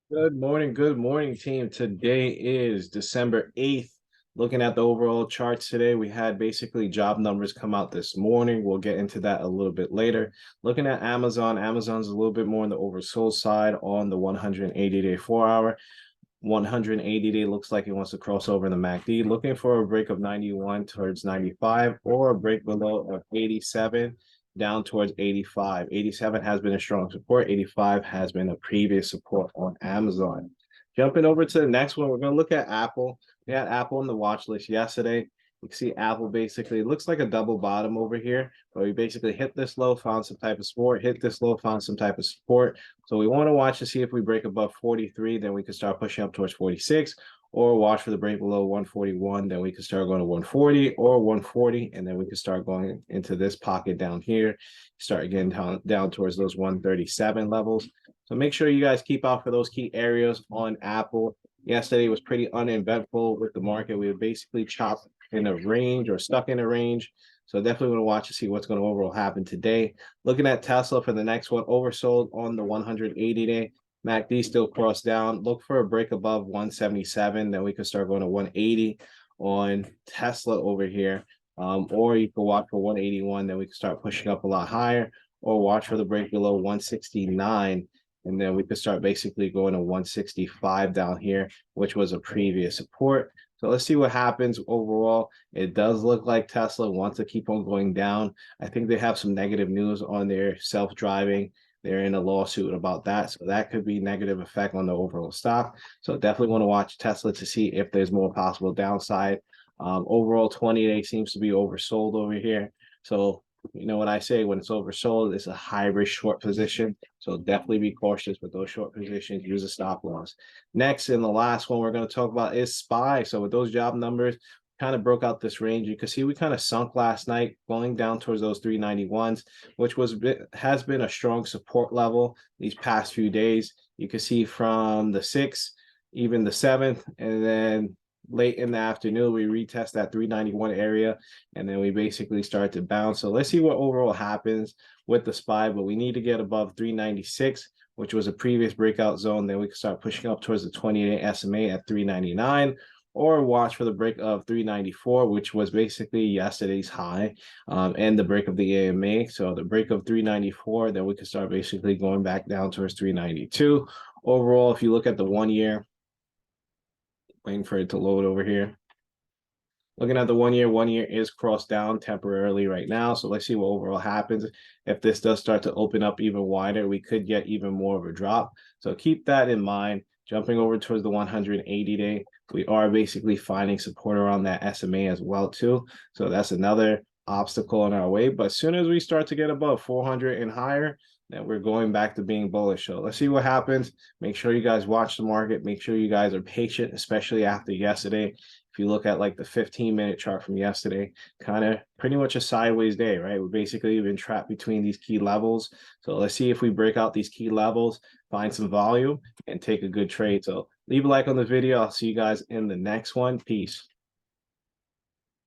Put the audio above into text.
Good morning, team. Today is December 8th. Looking at the overall charts today, we had basically job numbers come out this morning. We'll get into that a little bit later. Looking at Amazon, Amazon's a little bit more on the oversold side on the 180-day 4-hour. 180-day looks like it wants to cross over in the MACD, looking for a break of 91 towards 95 or a break below of 87 down towards 85. 87 has been a strong support. 85 has been a previous support on Amazon. Jumping over to the next one, we're going to look at Apple. We had Apple on the watch list yesterday. You can see Apple basically looks like a double bottom over here, but we basically hit this low, found some type of support, hit this low, found some type of support. So we want to watch to see if we break above 43, then we can start pushing up towards 46, or watch for the break below 141, then we can start going to 140 or 140, and then we can start going into this pocket down here, start getting down towards those 137 levels. So make sure you guys keep out for those key areas on Apple. Yesterday was pretty uneventful with the market. We were basically chopped in a range or stuck in a range. So definitely want to watch to see what's going to overall happen today. Looking at Tesla for the next one, oversold on the 180-day. MACD still crossed down. Look for a break above 177. Then we could start going to 180 on Tesla over here. Or you can watch for 181. Then we can start pushing up a lot higher. Or watch for the break below 169. And then we could start basically going to 165 down here, which was a previous support. So let's see what happens overall. It does look like Tesla wants to keep on going down. I think they have some negative news on their self-driving. They're in a lawsuit about that. So that could be negative effect on the overall stock. So definitely want to watch Tesla to see if there's more possible downside. Overall, 20-day seems to be oversold over here. So you know what I say, when it's oversold, it's a high risk short position. So definitely be cautious with those short positions. Use a stop loss. Next, and the last one we're going to talk about is SPY. So with those job numbers, kind of broke out this range. You can see we kind of sunk last night, going down towards those 391s, which has been a strong support level these past few days. You can see from the 6th, even the 7th, and then late in the afternoon, we retest that 391 area, and then we basically start to bounce. So let's see what overall happens with the SPY, but we need to get above 396, which was a previous breakout zone. Then we can start pushing up towards the 20-day SMA at 399, or watch for the break of 394, which was basically yesterday's high, and the break of the AMA. So the break of 394, then we can start basically going back down towards 392. Overall, if you look at the 1 year, waiting for it to load over here. Looking at the 1 year, 1 year is crossed down temporarily right now. So let's see what overall happens. If this does start to open up even wider, we could get even more of a drop. So keep that in mind. Jumping over towards the 180-day, we are basically finding support around that SMA as well too. So that's another obstacle in our way. But as soon as we start to get above 400 and higher, then we're going back to being bullish. So let's see what happens. Make sure you guys watch the market. Make sure you guys are patient, especially after yesterday. If you look at like the 15-minute chart from yesterday, kind of pretty much a sideways day, right? We're basically been trapped between these key levels. So let's see if we break out these key levels, find some volume, and take a good trade. So leave a like on the video. I'll see you guys in the next one. Peace.